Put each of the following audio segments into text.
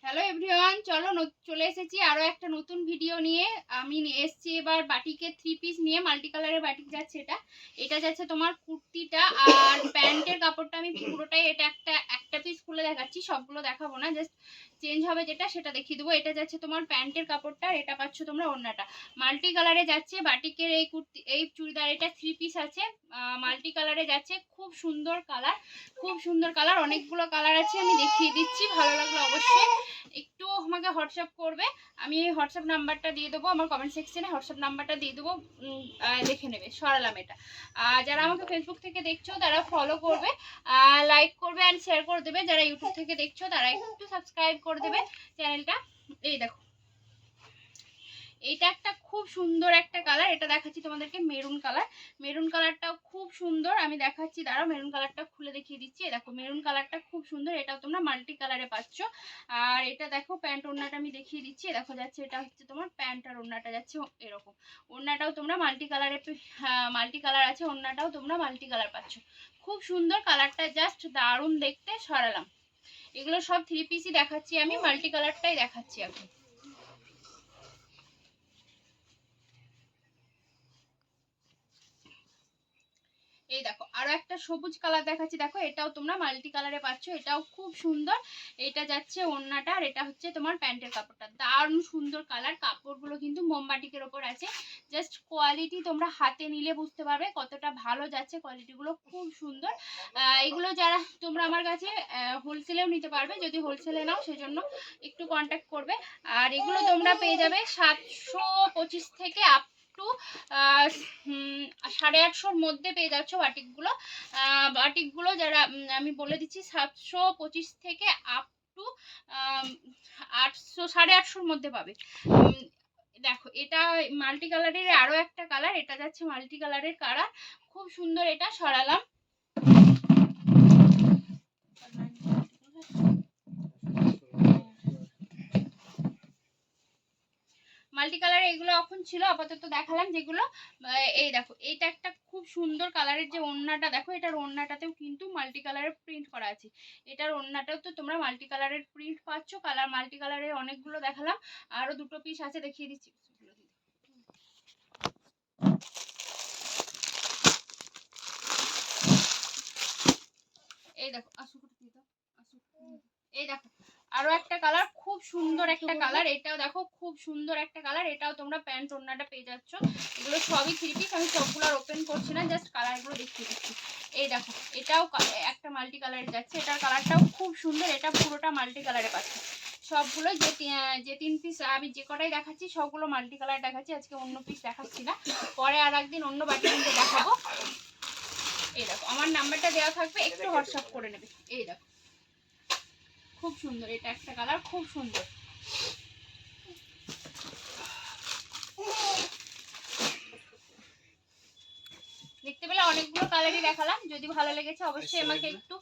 Hello everyone, চলো চলে এসেছি আরও একটা নতুন ভিডিও নিয়ে। আমি এসছি এবার বাটিকের 3 পিস নিয়ে। মাল্টি কালারের বাটিক যাচ্ছে। এটা যাচ্ছে তোমার কুর্তিটা, আর প্যান্টের কাপড়টা আমি পুরোটাই এটা একটা পিস খুলে দেখাচ্ছি, সবগুলো দেখাবো না, জাস্ট চেঞ্জ হবে যেটা সেটা দেখিয়ে দেবো। এটা যাচ্ছে তোমার প্যান্টের কাপড়টা, এটা পাচ্ছ তোমরা ওড়নাটা। মাল্টি কালারে যাচ্ছে বাটিকের এই কুর্তি, এই চুড়িদার, এটা 3 পিস আছে, মাল্টি কালারে যাচ্ছে। খুব সুন্দর কালার, খুব সুন্দর কালার, অনেকগুলো কালার আছে, আমি দেখিয়ে দিচ্ছি। ভালো লাগলো অবশ্যই একটু আমাকে হোয়াটসঅ্যাপ করবে। আমি এই হোয়াটসঅ্যাপ নাম্বারটা দিয়ে দেবো, আমার কমেন্ট সেকশনে হোয়াটসঅ্যাপ নাম্বারটা দিয়ে দেবো, দেখে নেবে। সরালাম এটা। যারা আমাকে ফেসবুক থেকে দেখছো তারা ফলো করবে, লাইক করবে অ্যান্ড শেয়ার করে দেবে। যারা ইউটিউব থেকে দেখছো তারা একটু সাবস্ক্রাইব করে দেবে চ্যানেলটা। এই দেখো, এটা একটা খুব সুন্দর একটা কালার, এটা দেখাচ্ছি তোমাদেরকে মেরুন কালার। মেরুন কালারটাও খুব সুন্দর, আমি দেখাচ্ছি, দাঁড়াও মেরুন কালারটা খুলে দেখিয়ে দিচ্ছি। দেখো মেরুন কালারটা খুব সুন্দর, এটাও তোমরা মাল্টি কালারে পাচ্ছ। আর এটা দেখো প্যান্ট ওড়নাটা আমি দেখিয়ে দিচ্ছি, দেখো যাচ্ছে, এটা হচ্ছে তোমার প্যান্ট আর ওড়নাটা যাচ্ছে এরকম। ওড়নাটাও তোমরা মাল্টি কালারে, মাল্টি কালার আছে, ওড়নাটাও তোমরা মাল্টি কালার পাচ্ছ। খুব সুন্দর কালারটা, জাস্ট দারুণ দেখতে। সরালাম। এগুলো সব 3 পিসই দেখাচ্ছি, আমি মাল্টি কালারটাই দেখাচ্ছি এখন। এই দেখো আরো একটা সবুজ কালার দেখাচ্ছি, দেখো এটাও তোমরা মাল্টি কালারে পাচ্ছ, এটাও খুব সুন্দর। এটা যাচ্ছে ওড়নাটা, আর এটা হচ্ছে তোমার প্যান্টের কাপড়টা। দারুণ সুন্দর কালার, কাপড়গুলো কিন্তু মোমবাটিকের ওপর আছে। জাস্ট কোয়ালিটি তোমরা হাতে নিলে বুঝতে পারবে কতটা ভালো যাচ্ছে, কোয়ালিটিগুলো খুব সুন্দর। এগুলো যারা তোমরা আমার কাছে হোলসেলেও নিতে পারবে, যদি হোলসেলে নাও সেজন্য একটু কন্ট্যাক্ট করবে। আর এগুলো তোমরা পেয়ে যাবে 725 থেকে আপ টু 850-র মধ্যে পেয়ে যাচ্ছ বাটিকগুলো। বাটিকগুলো যারা, আমি বলে দিচ্ছি, 725 থেকে আপ টু 800, 850-র মধ্যে পাবে। দেখো এটা মাল্টি কালারের আরো একটা কালার, এটা যাচ্ছে মাল্টি কালারের কালার, খুব সুন্দর। এটা সরালাম। মাল্টি কালার এগুলো এখন ছিল, আপাতত দেখালাম যেগুলো। এই দেখো এটা একটা খুব সুন্দর কালারের যে ওড়নাটা, দেখো এটার ওড়নাটাতেও কিন্তু মাল্টি কালারের প্রিন্ট করা আছে। এটার ওড়নাটাও তো তোমরা মাল্টি কালারের প্রিন্ট পাচ্ছ। কালার মাল্টি কালারের অনেকগুলো দেখালাম, আরো 2টো পিস আছে, দেখিয়ে দিচ্ছি। এই দেখো এই দেখো আরো একটা কালার, খুব সুন্দর একটা কালার, এটাও দেখো খুব সুন্দর একটা কালার। এটাও তোমরা প্যান্ট ওড়নাটা পেয়ে যাচ্ছ। এগুলো সবই 3 পিস, আমি সবগুলো আর ওপেন করছি না, জাস্ট কালারগুলো দেখিয়ে দিচ্ছি। এই দেখো এটাও একটা মাল্টি কালারে যাচ্ছে, এটার কালারটাও খুব সুন্দর, এটা পুরোটা মাল্টি কালারে পাচ্ছে। সবগুলো যে 3 পিস আমি যে কটাই দেখাচ্ছি সবগুলো মাল্টি কালার দেখাচ্ছি, আজকে অন্য পিস দেখাচ্ছি না, পরে আর একদিন অন্য বাটি কিনতে দেখাবো। এই দেখো আমার নাম্বারটা দেওয়া থাকবে, একটু হোয়াটসঅ্যাপ করে নেবে। এই দেখো খুব সুন্দর, এটা একটা কালার, খুব সুন্দর। দেখতে পেলে অনেকগুলো কালারই দেখালাম। যদি ভালো লেগেছে অবশ্যই আমাকে একটু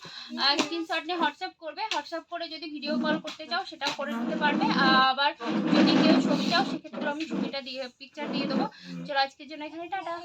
স্ক্রিনশট নিয়ে হোয়াটসঅ্যাপ করবে। হোয়াটসঅ্যাপ করে যদি ভিডিও কল করতে চাও সেটাও করে নিতে পারবে, আবার যদি কেউ ছবি চাও সেক্ষেত্রে আমি ছবিটা দিয়ে, পিকচার দিয়ে দেবো। চলো আজকের জন্য এখানে টাটা।